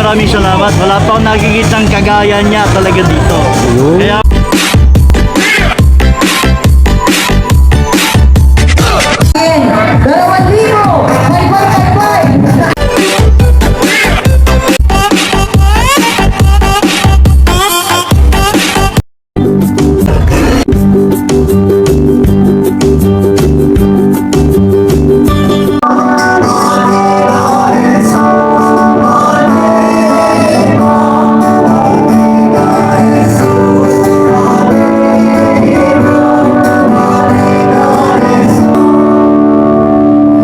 maraming salamat. Wala pa akong nakikitang kagaya niya talaga dito. Kaya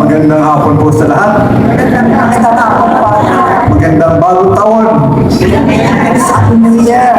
magandang hapon po sa lahat. Magandang bagong taon. Happy New Year.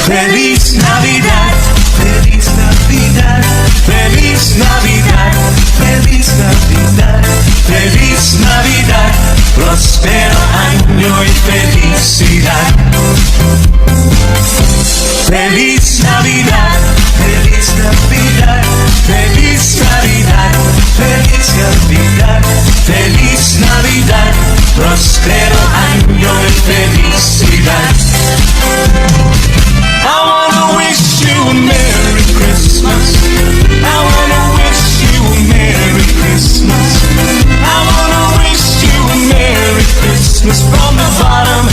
Feliz Navidad, Feliz Navidad, Feliz Navidad, Feliz Navidad, Feliz Navidad, próspero año y felicidad. Feliz Navidad, Feliz Navidad, Feliz Navidad, Feliz Navidad, Feliz Navidad, próspero año y felicidad. I wanna wish you a Merry Christmas. I wanna wish you a Merry Christmas. I wanna wish you a Merry Christmas from the bottom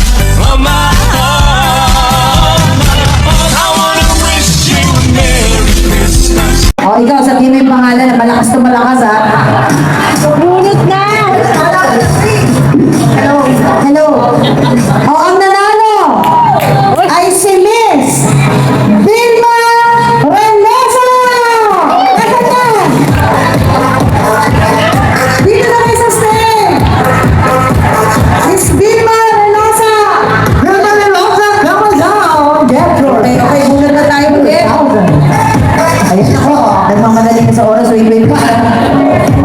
of my heart. I wanna wish you a Merry Christmas. O, ikaw, sabihin mo yung pangalan na malakas na malakas, ha? Bunot na! Hello? Hello? O, ang nanalo ay si Miss Vilma Reynosa! Asan na? Dito na kayo sa stage! Miss Vilma Reynosa! Vilma Reynosa, come on down! Okay, bunot na tayo ulit. Ayun ako, nagmamadali ka sa oras, wait pa.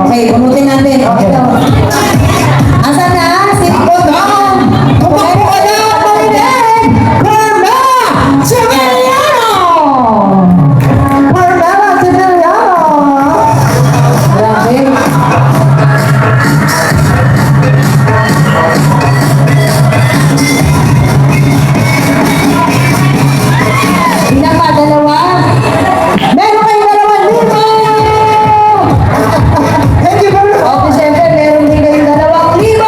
Okay, bunutin natin. Okay. Asan na? Sino na? Tumakbo ka na, Marinig! Carmela Severiano! Carmela Severiano! Grabe. Ilan pa? Dalawa? Meron kayong 2,000! Thank you very much! Okay, syempre, meron din kayong 2,000!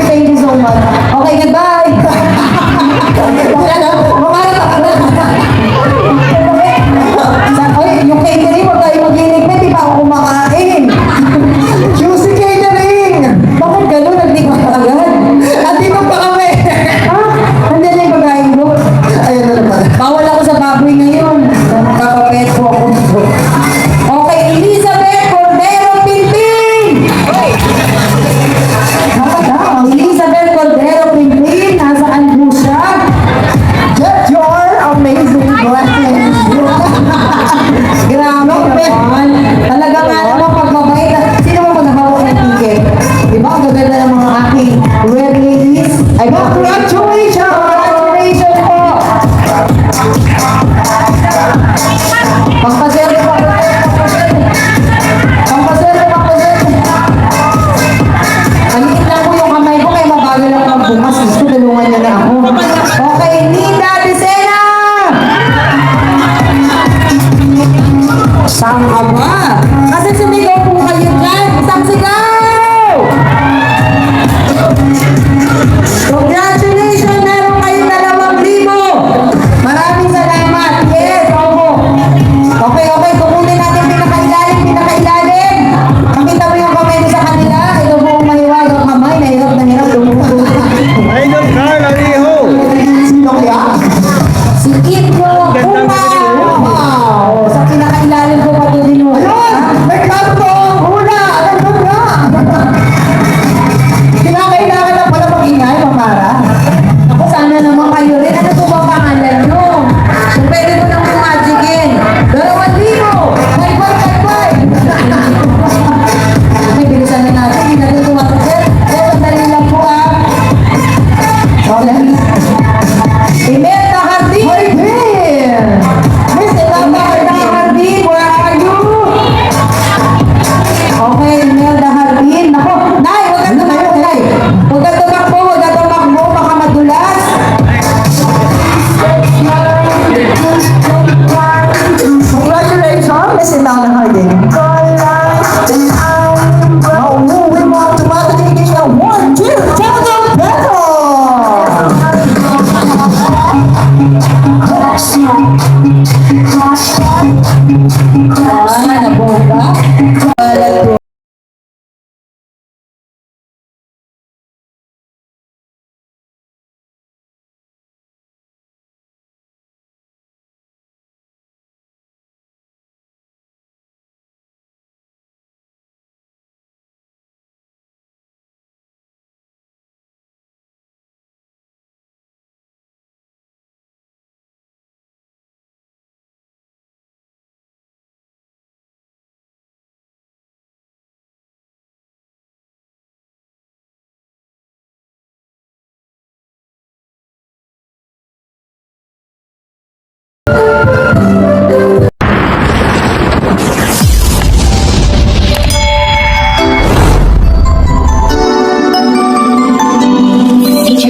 Thank you so much. Okay, goodbye! Oy, yung catering, huwag tayo mag-iligpit, di pa ako kumakain. QC Catering! Bakit gano'n? Nandito ka agad? Nandito pa kami! Ha? Nandiyan na yung pagkain mo? Ayun na naman. Bawal ako sa baboy ngayon. Nakakapet po ako dito. Okay, Elizabeth Cordero Pinpin! Elizabeth Cordero Pinpin, nasaan po siya? Get your amazing blessings. Grabe naman. Talaga nga naman pagmabait. Sino mo nakawa ng ticket? Diba? Ang gaganda ng mga aking red ladies. Ay, congratulations! Congratulations po! Pampasero, pampasero. Pampasero, pampasero. Aliit lang po yung kamay ko kaya mabagal lang ang bukas. Gusto, tulungan niya na ako. Okay, Nina Dicena! Tama. Kasi sumigaw po kayo dyan. Isang sigaw! Congratulations! Meron kayo 2,000. Maraming salamat. Yes, opo. Okay. Kukunin natin pinakailalim. Makita mo yung kamay mo sa kanila. Ito po ang mahiwagang kamay. Nahirap lumuto. Idol Carl Ariho. Sino kaya? Si Idro Puma. Wow! Sa pinakailalim ko patuloy mo. Ayun! May kartong! Hula! Nandun nga! Kinakailangan lang pala mag-ingay, Mamara. Ako, sana naman kayo rin. Ano po ba pangalan nyo? Kung pwede mo nang pumagigin. 2,000! Bye! Okay, bilisan na natin. Hindi natin tumatakit. Sandali lang po Okay. Imelda Hardin! Miss Imelda Hardin, where are you? Okay, Imelda Hardin. Nako, Nay, huwag ka tumakbo, Nay. Huwag ka tumakbo, baka madulas. Congratulations, Miss Imelda Hardin. Mauuwi mo automatically na 1, 2, 10,000 pesos! Naboga.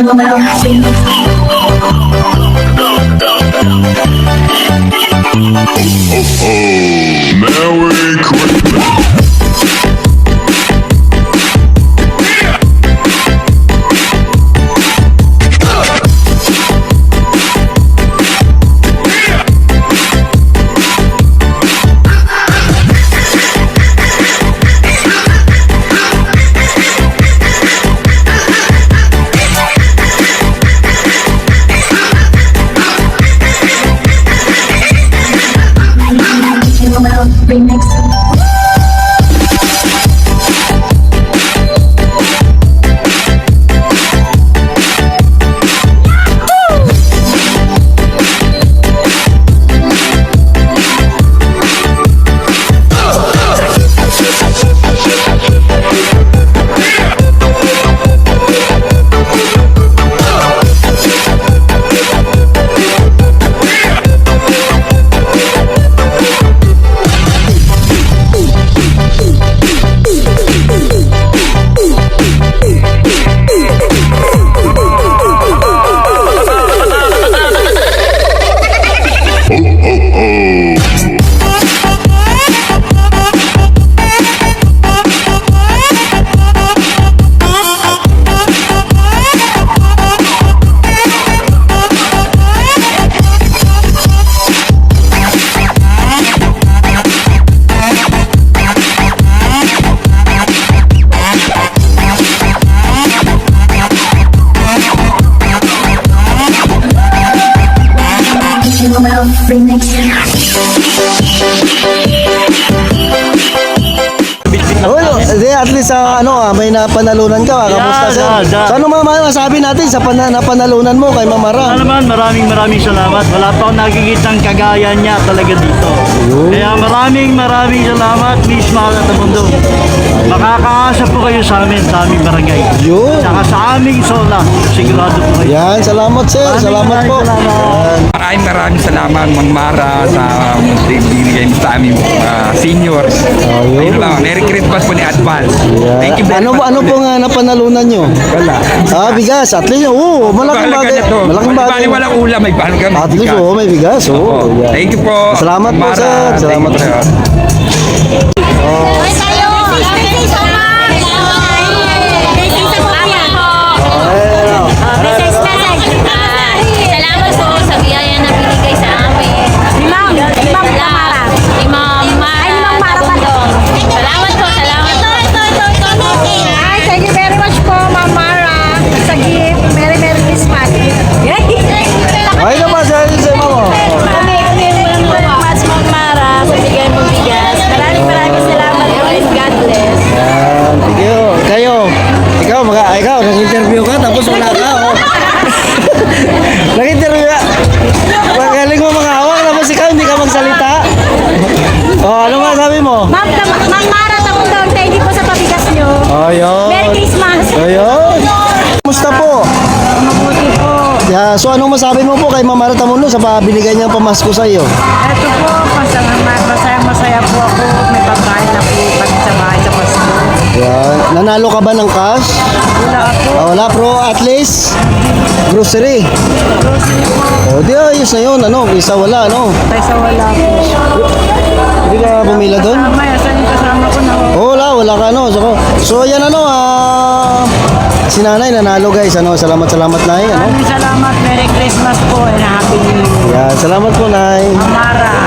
Merry Christmas. Remix. Remix. Hindi, at least may napanalunan ka. Kamusta, Yeah, sir? yeah. So, ano masabi natin sa napanalunan mo kay Mamara? Ano naman, maraming salamat. Wala pa akong nakikitang kagaya niya talaga dito. Kaya maraming salamat, Miss Mahal at Mundo. Makakaasa po kayo sa aming barangay. Yun. Saka sa aming sola, sigurado po kayo. Yan, salamat, sir. Salamat po. Salamat. Maraming salamat, Mang Mara, sa binigay mo sa aming seniors. Ayun lang, Merry Christmas po ni Advance. Thank you very much. Ano po nga napanalunan nyo? Wala. Bigas. At least, malaking bagay. Malaking bagay. Bali walang ulam, may bahalagang At least, bigas. may bigas. Opo. Yan. Thank you po. Salamat po, Mang Mara. sir. Thank Salamat you po. po. Salamat po sa biyaya na binigay sa amin. Imam Mara. Imam Mara Tabundong. Salamat po, salamat po. Ay, thank you very much po, Ma'am Mara, sa gift. Merry Christmas. Ay na ba sa mama? Mas Ma'am Mara, sa bigay mong bigas. Maraming salamat po and God bless. Yan, thank you. Ikaw, nag-interview ka tapos wala ka. Oh. Nag-interview ka. Magaling mo mga hawak tapos ikaw hindi ka magsalita. Oh, ano nga sabi mo? Ma'am Mara Tabundong, thank you po sa pabigas nyo. Ayun. Merry Christmas. Ayun. Kumusta po? Mabuti po. Yeah, so anong masabi mo po kay Ma'am Mara Tamundo sa pabinigay niyang pamasko sa iyo? Ito po, masaya po ako. May pagkain na po kami sa bahay sa Pasko. Yan. Nanalo ka ba ng cash? Wala ako. Ah, wala pro, at least grocery. O di ayos na yun, ano, isa wala, ano. Kaysa wala po. Hindi ka pumila doon? Mamaya, saan yung kasama ko na? Oh, wala ka, no. So yan, ano, si nanay nanalo, guys, ano, salamat, nay, ano. Maraming salamat. Merry Christmas po and Happy New Year. Yan, salamat po, nay. Mara.